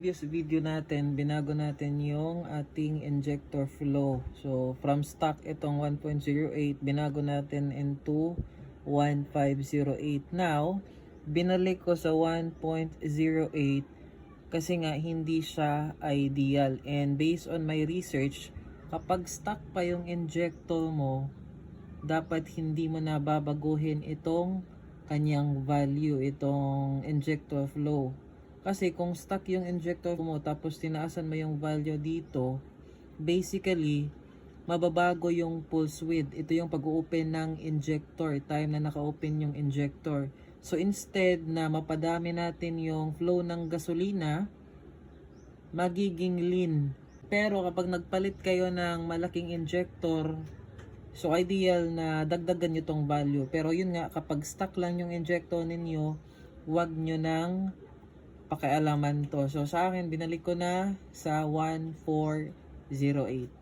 Previous video natin, binago natin yung ating injector flow. So, from stock itong 1.08, binago natin into 1.508. Now, binalik ko sa 1.08 kasi nga hindi siya ideal. And based on my research, kapag stock pa yung injector mo, dapat hindi mo na babaguhin itong kanyang value, itong injector flow. Kasi kung stuck yung injector mo tapos tinaasan mo yung value dito, basically, mababago yung pulse width. Ito yung pag-open ng injector, time na naka-open yung injector. So instead na mapadami natin yung flow ng gasolina, magiging lean. Pero kapag nagpalit kayo ng malaking injector, so ideal na dagdagan nyo tong value. Pero yun nga, kapag stuck lang yung injector ninyo, wag nyo nang pakialaman to. So sa akin, binalik ko na sa 1.408.